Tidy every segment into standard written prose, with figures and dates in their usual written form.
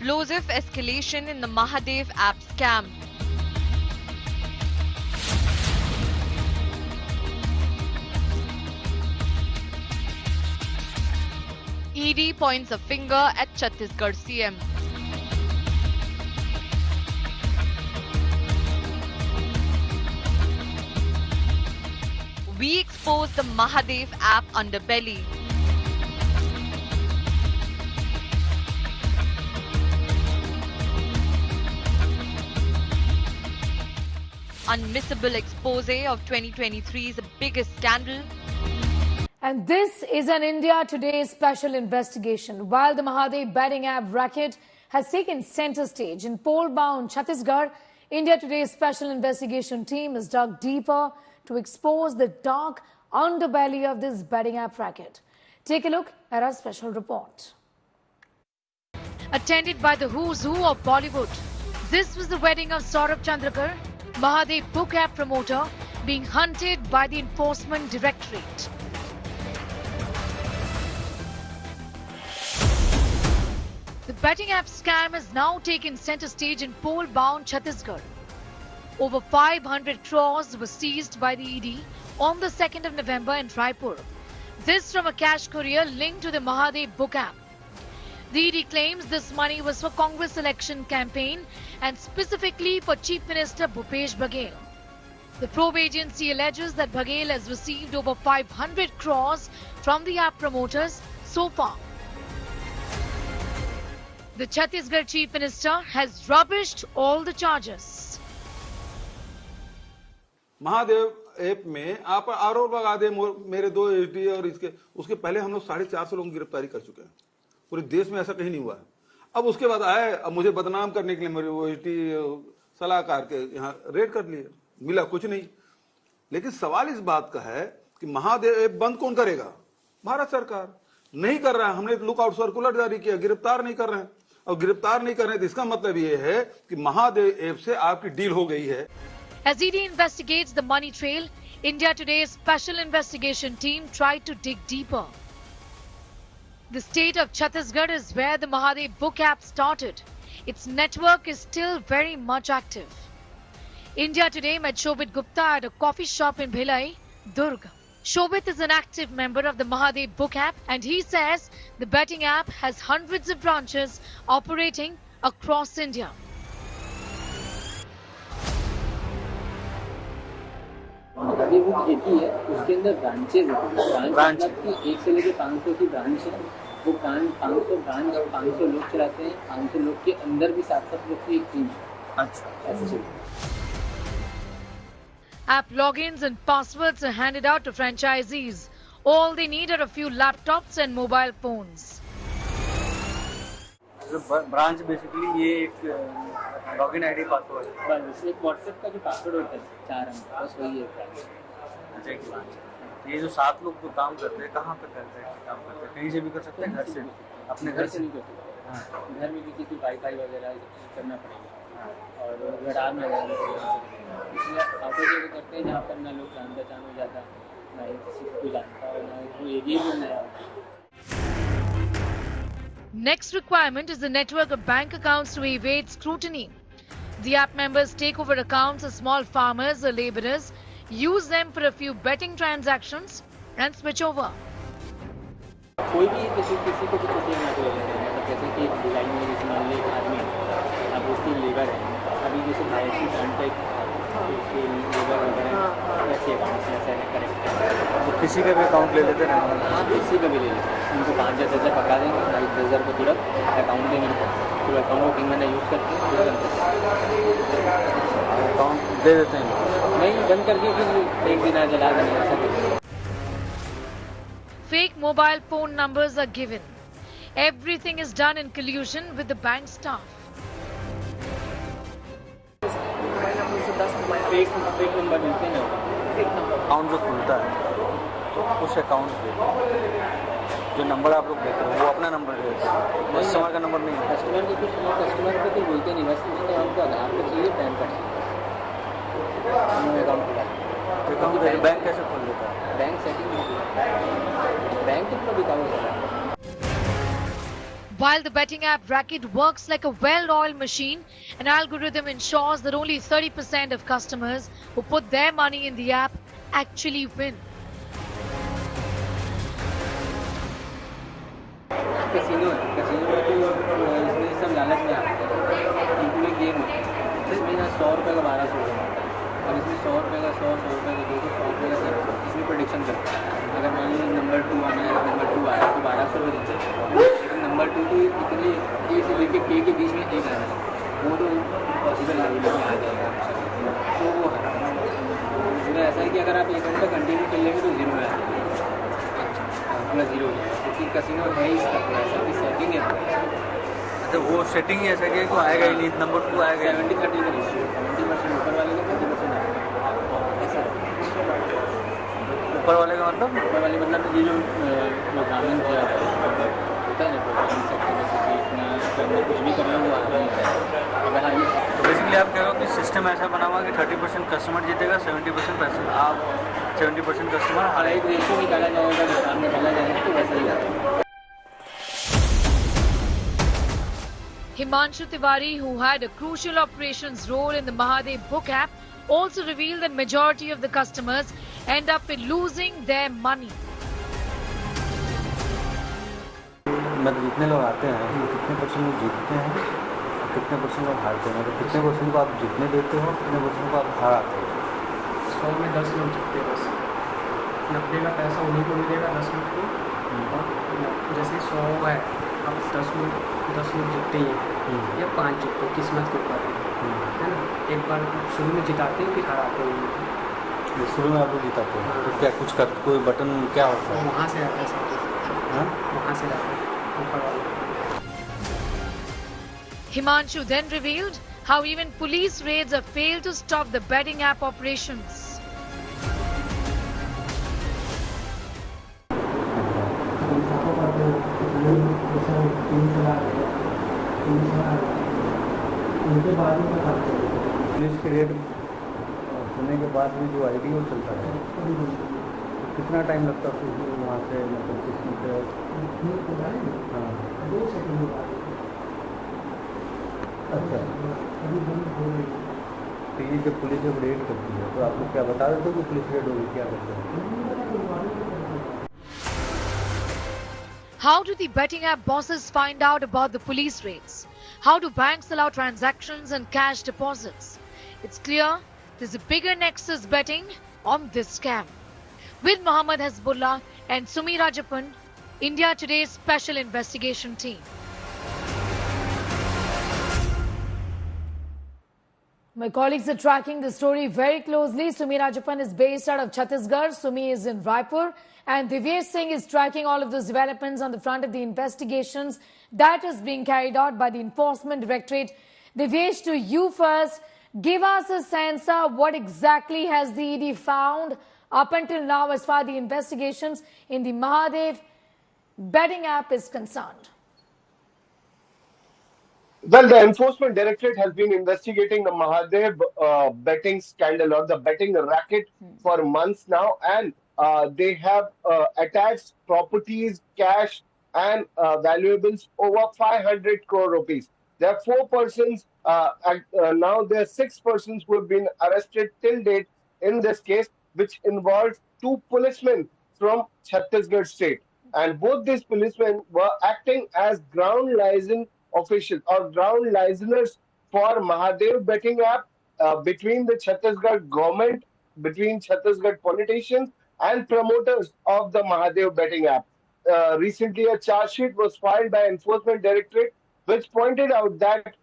explosive escalation in the Mahadev app scam. ED points a finger at Chhattisgarh CM. We expose the Mahadev app underbelly. Unmissable expose of 2023's biggest scandal. And this is an India Today special investigation. While the Mahadev betting app racket has taken center stage in poll-bound Chhattisgarh, India Today's special investigation team has dug deeper to expose the dark underbelly of this betting app racket. Take a look at our special report. Attended by the who's who of Bollywood, this was the wedding of Saurabh Chandrakar, Mahadev book app promoter, being hunted by the Enforcement Directorate. The betting app scam has now taken center stage in poll-bound Chhattisgarh. Over 500 crores were seized by the ED on the 2nd of November in Raipur. This from a cash courier linked to the Mahadev book app. The ED claims this money was for Congress election campaign and specifically for Chief Minister Bhupesh Baghel. The probe agency alleges that Baghel has received over 500 crores from the app promoters so far. The Chhattisgarh Chief Minister has rubbished all the charges. Mahadev app में आप आरोप लगा दे मेरे दो SD और इसके उसके पहले हम लोग 450 लोगों की गिरफ्तारी कर चुके हैं। पूरे देश में ऐसा कहीं नहीं हुआ है। अब उसके बाद आए, अब मुझे बदनाम करने के लिए मेरे वो एसडी सलाहकार के यहाँ रेड कर लिए, मिला कुछ नहीं। लेकिन सवाल इस बात का है कि महादेव ऐप बंद कौन करेगा? भारत सरकार नहीं कर रहा है। हमने लुकआउट सर्कुलर जारी किया, गिरफ्तार नहीं कर रहे हैं। और गिरफ्तार नहीं कर रहे हैं तो इसका मतलब ये है कि महादेव ऐप से आपकी डील हो गई है। As ED investigates the money trail, India Today's special investigation team tried to dig deeper. The state of Chhattisgarh is where the Mahadev book app started. Its network is still very much active. India Today met Shobit Gupta at a coffee shop in Bhilai, Durg. Shobit is an active member of the Mahadev book app and he says the betting app has hundreds of branches operating across India. Mahadev book एक ही है, उसके अंदर branches है। Branch मतलब कि 1 से लेकर 500 की ब्रांच है। वो 500 ब्रांच 500 लोग चलाते हैं। 500 लोग के अंदर भी 7-7 लोग की एक टीम है। अच्छा, ऐसे चलता है। App logins and passwords are handed out to franchisees. All they need are a few laptops and mobile phones. Branch basically ये एक लॉगिन आईडी पासवर्ड है। बस एक व्हाट्सएप का जो पासवर्ड होता है 4 अंक, बस वही है ब्रांच। अच्छा, एक ब्रांच। ये जो 7 लोग जो काम करते हैं, कहाँ पे करते हैं? काम करते हैं कहीं से भी कर सकते हैं, घर से, अपने घर से नहीं कर सकते। हाँ, घर में भी किसी वाईफाई वगैरह करना पड़ेगा और गडार में इसलिए ऑपरेट करते हैं जहाँ पर ना लोग जान पहचान हो जाता है, ना किसी को जानता है, ना वो एरिया भी नया होता है। Next requirement is the network of bank accounts to evade scrutiny. The app members take over accounts of small farmers or laborers, use them for a few betting transactions and switch over. कोई भी किसी को भी छोटी amount ले लेते हैं, मतलब जैसे कि भिलाई में जैसे मान लीजिए एक आदमी है, अब उसकी लेबर है, अभी जैसे IFC बैंक का उसकी लेबर वगैरह ऐसे अकाउंट से ऐसे करेक्ट है, तो किसी का भी अकाउंट ले लेते हैं। हाँ, किसी का भी ले लेते हैं। उनको 5,000 पकड़ा देंगे, 10,000 को तुरंत अकाउंट देंगे, फिर अकाउंट को मैंने यूज़ करके अकाउंट दे देते हैं, नहीं बंद करके फिर एक दिन जला देंगे, ऐसा करके। Fake mobile phone numbers are given. Everything is done in collusion with the bank staff. Fake number मिलते हैं, अकाउंट जो खुलता है उस अकाउंट पे जो नंबर आप लोग देते हो वो अपना नंबर देते हैं, कस्टमर का नंबर नहीं है। कस्टमर को कुछ कस्टमर को तो बोलते नहीं, बस तो हमको आधार कार्ड चाहिए, पैन कार्ड चाहिए, अकाउंट खुला। अकाउंट बैंक कैसे खोल देता है? बैंक सेटिंग बैंक तो पूरा बिकाऊ होता है। While the betting app racket works like a well-oiled machine, an algorithm ensures that only 30% of customers who put their money in the app actually win. Casino है, कैसीनो में तो इसमें सब लालच में आते हैं, इनकी एक गेम है, इसमें ना 100 रुपये का 1200 होगा, और इसमें 100 रुपये का 100 रुपये का 200 100 रुपये का 100, इसमें प्रेडिक्शन करता है। अगर मान लीजिए नंबर 2 आना है, नंबर 2 आया तो 1200 रुपये देते हैं, लेकिन नंबर 2 तो इतने ए से लेके के बीच में एक आना है, वो तो पॉसिबल है, लेकिन आ जाएगा, तो वो है। उसमें ऐसा है कि अगर आप 1 घंटा कंटिन्यू कर लेंगे तो 0 में आ जाएगा, पूरा 0 हो जाएगा, क्योंकि कैसीनो है ही इसका पूरा ऐसा कि सेटिंग है। अच्छा, वो सेटिंग ही ऐसा कि तो आएगा ही नहीं, नंबर 2 आएगा। 70-30 का रेशियो, 70% ऊपर वाले का, 30% आएगा, ऐसा है। ऊपर वाले का मतलब? ऊपर वाले मतलब ये जो प्रोग्रामिंग किया होता है ना, प्रोग्रामिंग सेक्टर में से इतना करना, कुछ भी करना वो आ रहा है। अगर आइए तो बेसिकली आप कह रहे हो कि सिस्टम ऐसा बना हुआ कि 30% कस्टमर जीतेगा, 70% पैसे आप 70% कस्टमर और एक रेशियो निकाला जाएगा, हिसाब निकाला जाएगा, तो वैसा ही आता है। Himanshu Tiwari, who had a crucial operations role in the Mahadev book app, also revealed that majority of the customers end up in losing their money. मतलब जितने लोग आते हैं तो कितने % लोग जीतते हैं, कितने % लोग हारते हैं, मतलब कितने % को आप जीतने देते हो, कितने % को आप हाराते हो? 100 में 10 लोग जीतते हैं, बस 90 का पैसा उन्हीं को मिलेगा, 10 लोग को। और जैसे 100 है, अब 10 लोग जीतते ही हैं या 5 जीतते, किस्मत के ऊपर है ना। एक बार शुरू में जिताते हैं, फिर हराते हैं। शुरू में आप लोग जिताते हैं तो क्या कुछ कर, कोई बटन क्या होता है? वहाँ से आता है सब, हाँ? वहाँ से आता है ऊपर वाला। Himanshu then revealed how even police raids have failed to stop the betting app operations. उनके बाद में पुलिस के रेड होने के बाद भी जो आईडी वो चलता है, कितना टाइम लगता है फिर वहाँ से, मतलब किस्म से? हाँ, 2 सेकंड के बाद। अच्छा, तो ये जब पुलिस जब रेड करती है तो आप लोग क्या बता देते हो कि पुलिस रेड होगी, क्या करते हैं? How do the betting app bosses find out about the police raids? How do banks allow transactions and cash deposits? It's clear there's a bigger nexus betting on this scam. With Mohammed Hezbollah and Sumi Rajapan, India Today's special investigation team. My colleagues are tracking the story very closely. Sumi Rajapan is based out of Chhattisgarh. Sumi is in Raipur. And Divyesh Singh is tracking all of those developments on the front of the investigations that is being carried out by the Enforcement Directorate. Divyesh, to you first, give us a sense of what exactly has the ED found up until now as far as the investigations in the Mahadev betting app is concerned. Well, the Enforcement Directorate has been investigating the Mahadev betting scandal or the betting racket for months now, and they have attached properties, cash, and valuables over 500 crore rupees. There are 4 persons, now there are 6 persons who have been arrested till date in this case, which involves 2 policemen from Chhattisgarh state. And both these policemen were acting as ground license officials or ground licensers for Mahadev betting app between the Chhattisgarh government, between Chhattisgarh politicians and promoters of the Mahadev betting app. Recently, a charge sheet was filed by Enforcement Directorate, which pointed out that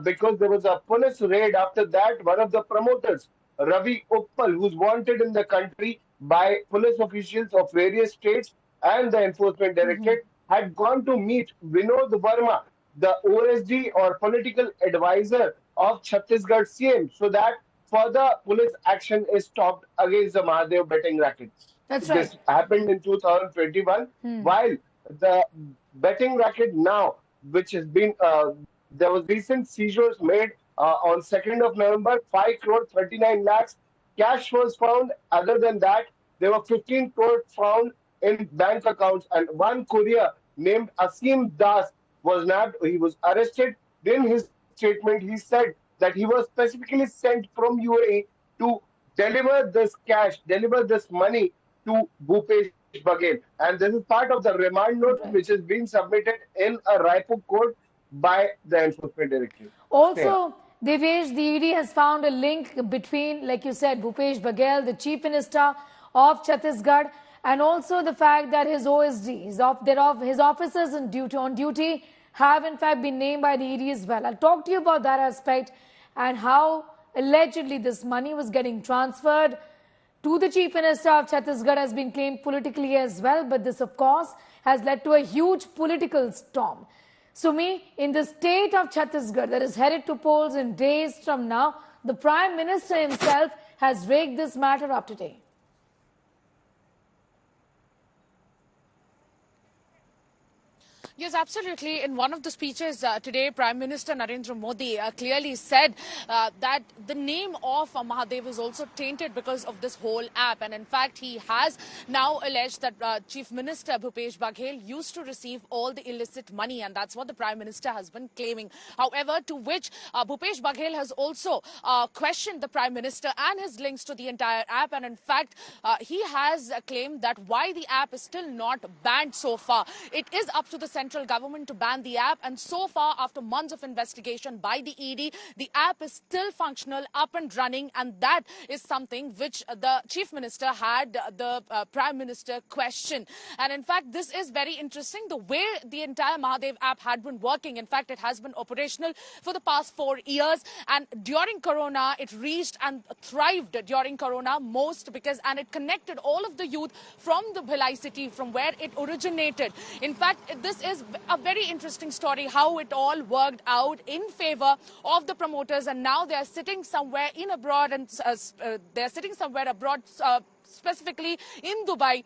because there was a police raid after that, one of the promoters, Ravi Uppal, who's wanted in the country by police officials of various states and the Enforcement Directorate, had gone to meet Vinod Verma, the OSD or political advisor of Chhattisgarh CM, so that further police action is stopped against the Mahadev betting racket. That's right. This happened in 2021, while the betting racket now, which has been, there was recent seizures made on 2nd of November, 5 crore 39 lakhs. Cash was found. Other than that, there were 15 crore found in bank accounts, and one courier named Asim Das was nabbed, he was arrested. In his statement, he said that he was specifically sent from UAE to deliver this cash, deliver this money to Bhupesh Baghel. And this is part of the remand note Right. which has been submitted in a Raipur court by the Enforcement Directorate. Also, Devesh, the ED has found a link between, like you said, Bhupesh Baghel, the Chief Minister of Chhattisgarh, and also the fact that his OSD, his officers on duty have in fact been named by the ED as well. I'll talk to you about that aspect and how allegedly this money was getting transferred to the Chief Minister of Chhattisgarh has been claimed politically as well, but this of course has led to a huge political storm. Sumi, in the state of Chhattisgarh that is headed to polls in days from now, the Prime Minister himself has raked this matter up today. Yes, absolutely. In one of the speeches today, Prime Minister Narendra Modi clearly said that the name of Mahadev is also tainted because of this whole app. And in fact, he has now alleged that Chief Minister Bhupesh Baghel used to receive all the illicit money. And that's what the Prime Minister has been claiming. However, to which Bhupesh Baghel has also questioned the Prime Minister and his links to the entire app. And in fact, he has claimed that why the app is still not banned so far. It is up to the central government to ban the app, and so far, after months of investigation by the ED, the app is still functional, up and running, and that is something which the Chief Minister had the Prime Minister question. And in fact, this is very interesting, the way the entire Mahadev app had been working. In fact, it has been operational for the past 4 years, and during Corona, it reached and thrived during Corona most because, and it connected all of the youth from the Bhilai city, from where it originated. In fact, this is a very interesting story, how it all worked out in favor of the promoters, and now they are sitting somewhere in abroad, and they are sitting somewhere abroad, specifically in Dubai,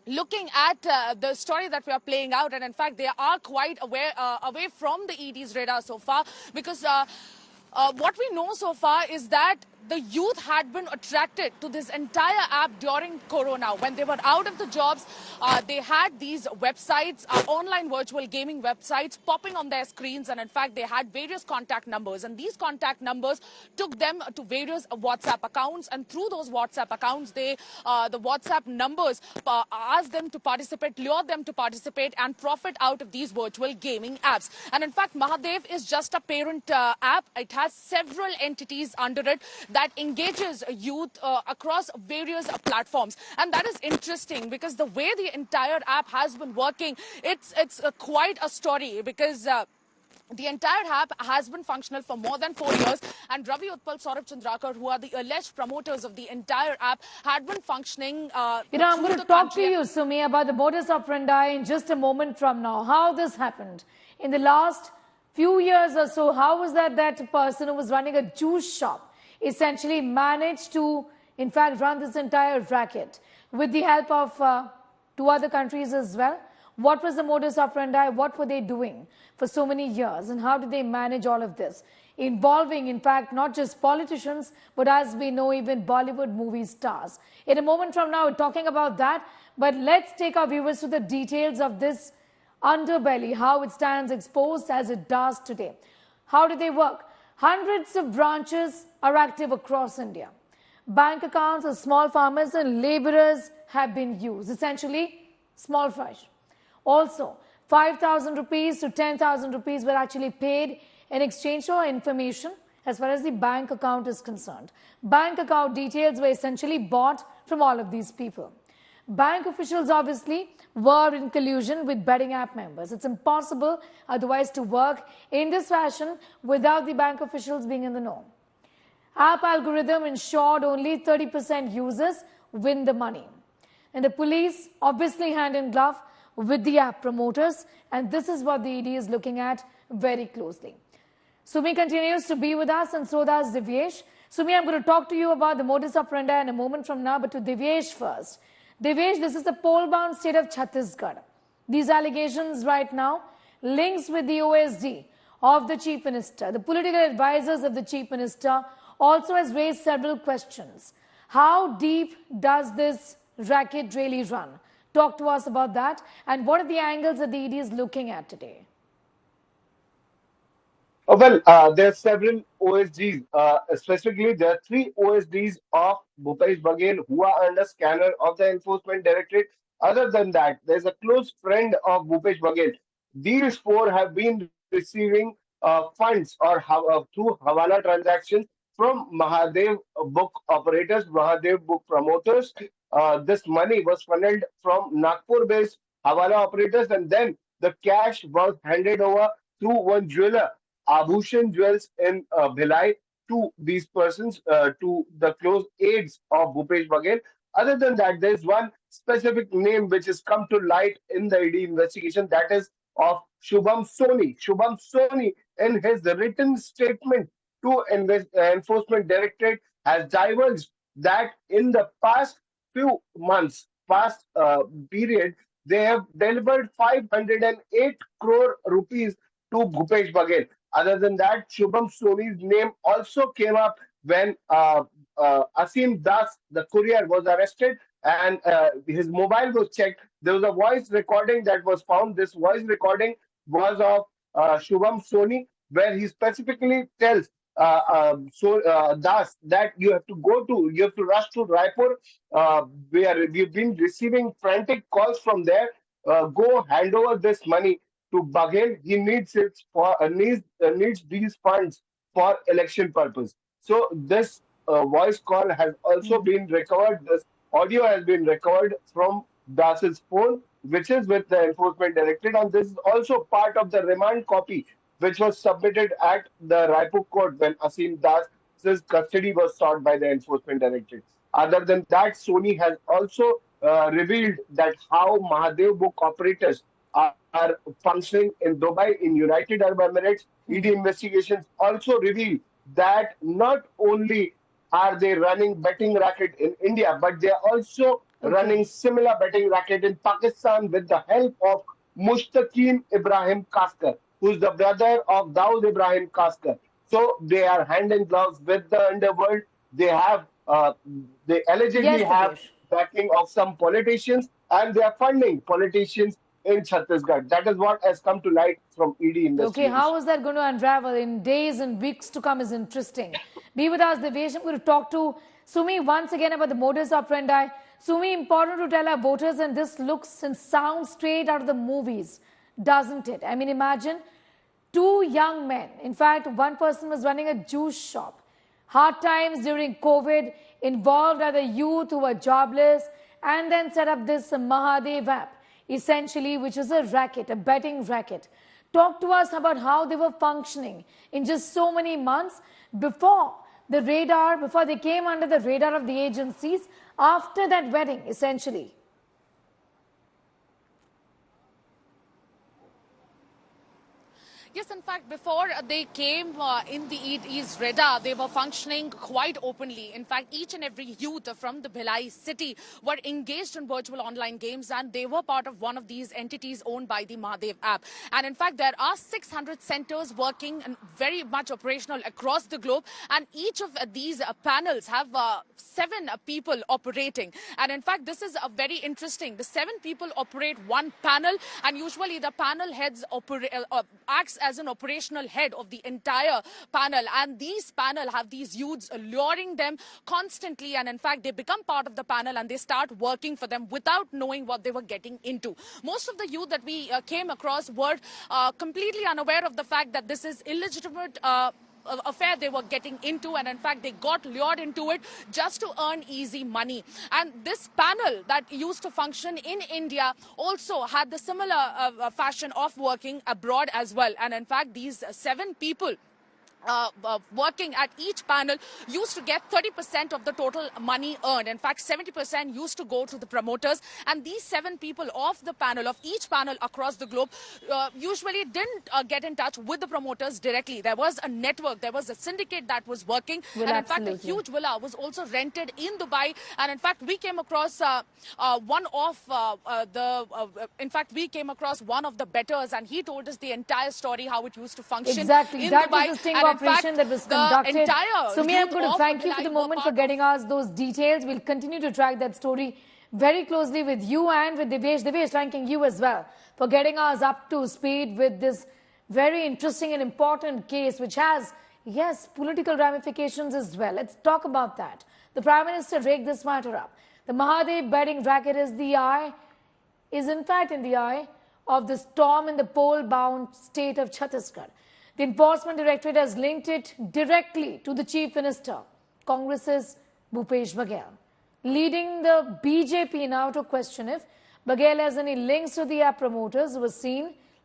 looking at the story that we are playing out. And in fact, they are quite away from the ED's radar so far, because what we know so far is that the youth had been attracted to this entire app during Corona. When they were out of the jobs, they had these websites, online virtual gaming websites popping on their screens. And in fact, they had various contact numbers. And these contact numbers took them to various WhatsApp accounts. And through those WhatsApp accounts, the WhatsApp numbers asked them to participate, lured them to participate and profit out of these virtual gaming apps. And in fact, Mahadev is just a parent app. It has several entities under it that engages youth across various platforms. And that is interesting because the way the entire app has been working, it's quite a story, because the entire app has been functional for more than 4 years, and Ravi Utpal, Saurabh Chandrakar, who are the alleged promoters of the entire app, had been functioning. I'm going to talk to you, Sumi, about the modus operandi in just a moment from now. How this happened in the last few years or so. How was that person who was running a juice shop essentially managed to, in fact, run this entire racket with the help of 2 other countries as well? What was the modus operandi? What were they doing for so many years? And how did they manage all of this? Involving, in fact, not just politicians, but as we know, even Bollywood movie stars. In a moment from now, we're talking about that. But let's take our viewers to the details of this underbelly, how it stands exposed as it does today. How do they work? Hundreds of branches are active across India. Bank accounts of small farmers and laborers have been used. Essentially, small fry. Also, 5,000 rupees to 10,000 rupees were actually paid in exchange for information as far as the bank account is concerned. Bank account details were essentially bought from all of these people. Bank officials obviously were in collusion with betting app members. It's impossible otherwise to work in this fashion without the bank officials being in the know. App algorithm ensured only 30% users win the money. And the police obviously hand in glove with the app promoters, and this is what the ED is looking at very closely. Sumi continues to be with us, and so does Divyesh. Sumi, I'm going to talk to you about the modus operandi in a moment from now, but to Divyesh first. Divyesh, this is the poll-bound state of Chhattisgarh. These allegations right now, links with the OSD of the Chief Minister, the political advisors of the Chief Minister, also has raised several questions. How deep does this racket really run? Talk to us about that, and what are the angles that the ED is looking at today? There are several OSDs. Specifically, there are three OSDs of Bhupesh Baghel who are under scanner of the Enforcement Directorate. Other than that, there's a close friend of Bhupesh Baghel. These four have been receiving funds or through Hawala transactions from Mahadev book operators, Mahadev book promoters. This money was funneled from Nagpur-based Hawala operators, and then the cash was handed over through one jeweler, Abhushan Jewels in Bhilai, to these persons, to the close aides of Bhupesh Baghel. Other than that, there's one specific name which has come to light in the ED investigation, that is of Shubham Soni. Shubham Soni, in his written statement to Enforcement Directorate, has divulged that in the past few months, past period, they have delivered 508 crore rupees to Bhupesh Baghel. Other than that, Shubham Soni's name also came up when Asim Das, the courier, was arrested and his mobile was checked. There was a voice recording that was found. This voice recording was of Shubham Soni, where he specifically tells Das that you have to rush to Raipur, where we've been receiving frantic calls from there. Go hand over this money to Baghel. He needs it for needs these funds for election purpose. So this voice call has also been recovered. This audio has been recovered from Das's phone, which is with the Enforcement Directorate, and this is also part of the remand copy which was submitted at the Raipur court when Asim Das's custody was sought by the Enforcement Directorate. Other than that, Sony has also revealed that how Mahadev book operators are functioning in Dubai, in United Arab Emirates. ED investigations also reveal that not only are they running betting racket in India, but they are also running similar betting racket in Pakistan with the help of Mushtaqeen Ibrahim Kaskar, who's the brother of Dawood Ibrahim Kaskar. So they are hand in gloves with the underworld. They have, they allegedly have backing of some politicians, and they are funding politicians in Chhattisgarh. That is what has come to light from ED investigation. Okay, how is that going to unravel in days and weeks to come is interesting. Be with us, Devesh. I'm going to talk to Sumi once again about the modus operandi. Sumi, important to tell our voters, and this looks and sounds straight out of the movies, doesn't it? I mean, imagine two young men. In fact, one person was running a juice shop. Hard times during COVID, involved other youth who were jobless, and then set up this Mahadev app, essentially, which is a racket, a betting racket. Talk to us about how they were functioning in just so many months before the radar, before they came under the radar of the agencies, after that wedding, essentially. Yes, in fact, before they came in the ED's radar, they were functioning quite openly. In fact, each and every youth from the Bhilai city were engaged in virtual online games, and they were part of one of these entities owned by the Mahadev app. And in fact, there are 600 centers working and very much operational across the globe. And each of these panels have 7 people operating. And in fact, this is very interesting. The 7 people operate one panel, and usually the panel heads acts as an operational head of the entire panel, and these panel have these youths luring them constantly, and in fact they become part of the panel and they start working for them without knowing what they were getting into. Most of the youth that we came across were completely unaware of the fact that this is illegitimate affair they were getting into, and in fact they got lured into it just to earn easy money. And this panel that used to function in India also had the similar fashion of working abroad as well. And in fact these 7 people working at each panel used to get 30% of the total money earned. In fact, 70% used to go to the promoters, and these 7 people of the panel, of each panel across the globe, usually didn't get in touch with the promoters directly. There was a network, there was a syndicate that was working, and in fact a huge villa was also rented in Dubai. And in fact we came across one of one of the bettors, and he told us the entire story, how it used to function in that Dubai. Was the sting operation that was conducted. Sumi, I'm going to thank you for the moment for getting us those details. We'll continue to track that story very closely with you and with Devesh. Devesh, thanking you as well for getting us up to speed with this very interesting and important case which has, yes, political ramifications as well. Let's talk about that. The Prime Minister raked this matter up. The Mahadev betting racket is in fact in the eye of the storm in the poll-bound state of Chhattisgarh. The Enforcement Directorate has linked it directly to the Chief Minister, Congress's Bhupesh Baghel, leading the BJP now to question if Baghel has any links to the app promoters who were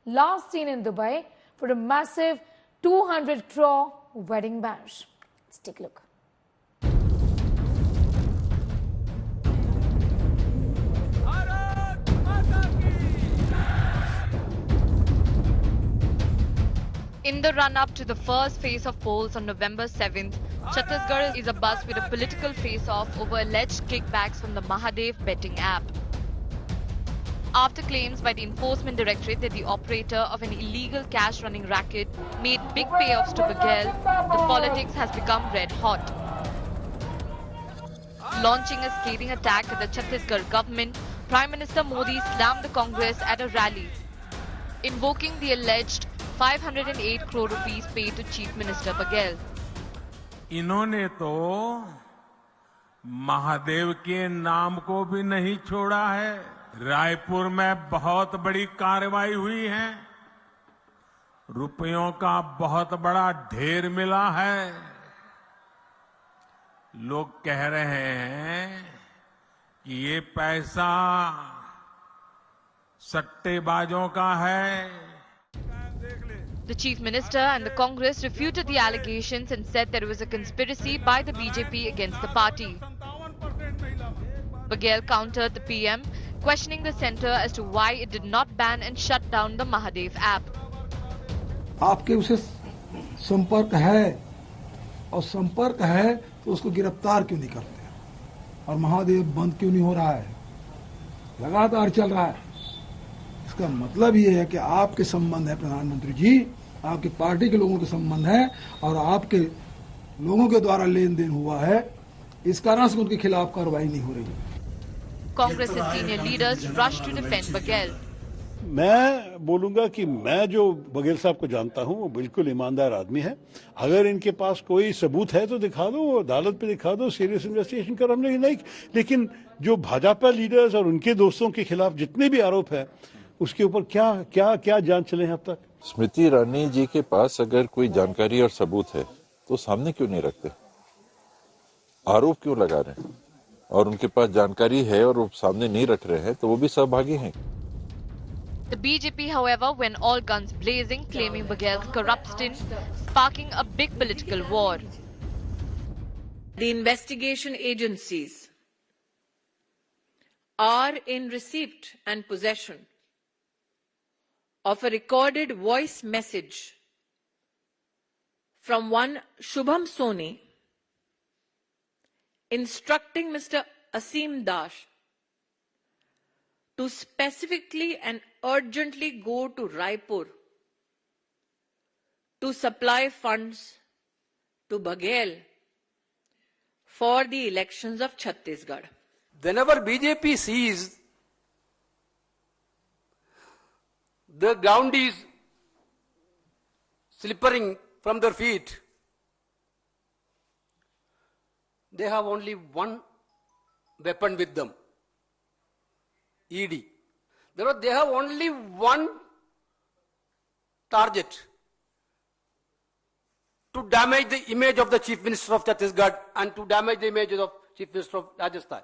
last seen in Dubai for a massive 200 crore wedding bash. Let's take a look. In the run-up to the first phase of polls on November 7th, Chhattisgarh is abuzz with a political face-off over alleged kickbacks from the Mahadev betting app. After claims by the Enforcement Directorate that the operator of an illegal cash-running racket made big payoffs to Baghel, the politics has become red hot. Launching a scathing attack at the Chhattisgarh government, Prime Minister Modi slammed the Congress at a rally, invoking the alleged 508 crore rupees paid to Chief Minister Baghel. इन्होंने तो महादेव के नाम को भी नहीं छोड़ा है। रायपुर में बहुत बड़ी कार्रवाई हुई है, रुपयों का बहुत बड़ा ढेर मिला है। लोग कह रहे हैं कि ये पैसा सट्टेबाजों का है। The Chief Minister and the Congress refuted the allegations and said there was a conspiracy by the BJP against the party. Baghel countered the PM, questioning the centre as to why it did not ban and shut down the Mahadev app. आपके उसे संपर्क है और संपर्क है तो उसको गिरफ्तार क्यों नहीं करते और महादेव बंद क्यों नहीं हो रहा है, लगातार चल रहा है। इसका मतलब ये है कि आपके संबंध है प्रधानमंत्री जी, आपकी पार्टी के लोगों के संबंध है और आपके लोगों के द्वारा लेन देन हुआ है, इस कारण से उनके खिलाफ कार्रवाई नहीं हो रही है। Congress and senior leaders rushed to defend Baghel. मैं बोलूंगा कि मैं जो बघेल साहब को जानता हूं वो बिल्कुल ईमानदार आदमी है। अगर इनके पास कोई सबूत है तो दिखा दो, अदालत पे दिखा दो, सीरियस इन्वेस्टिगेशन करो। हमने नहीं, लेकिन जो भाजपा लीडर्स और उनके दोस्तों के खिलाफ जितने भी आरोप है उसके ऊपर क्या जांच चले हैं अब तक। स्मृति ईरानी जी के पास अगर कोई जानकारी और सबूत है तो सामने क्यों नहीं रखते, आरोप क्यों लगा रहे हैं? और उनके पास जानकारी है और वो सामने नहीं रख रहे हैं तो वो भी सहभागी हैं। The BJP, however, went all guns blazing, claiming Baghel's corrupt stint, sparking a big political war. The investigation agencies are in receipt and possession of a recorded voice message from one Shubham Soni instructing Mr. Asim Das to specifically and urgently go to Raipur to supply funds to Baghel for the elections of Chhattisgarh. Whenever BJP sees the ground is slipping from their feet, they have only one weapon with them, ED. They have only one target: to damage the image of the Chief Minister of Chhattisgarh and to damage the image of Chief Minister of Rajasthan.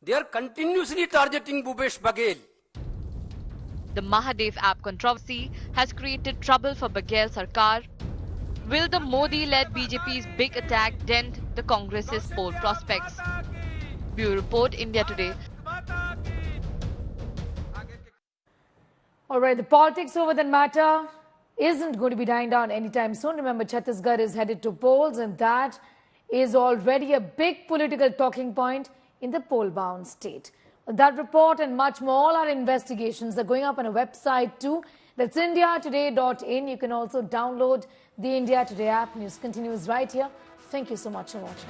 They are continuously targeting Bhupesh Baghel. The Mahadev app controversy has created trouble for Baghel Sarkar. Will the Modi-led BJP's big attack dent the Congress's poll prospects? Bureau Report, India Today. All right, the politics over that matter isn't going to be dying down anytime soon. Remember, Chhattisgarh is headed to polls, and that is already a big political talking point in the poll-bound state. That report and much more, all our investigations are going up on a website too. That's indiatoday.in. You can also download the India Today app. News continues right here. Thank you so much for watching.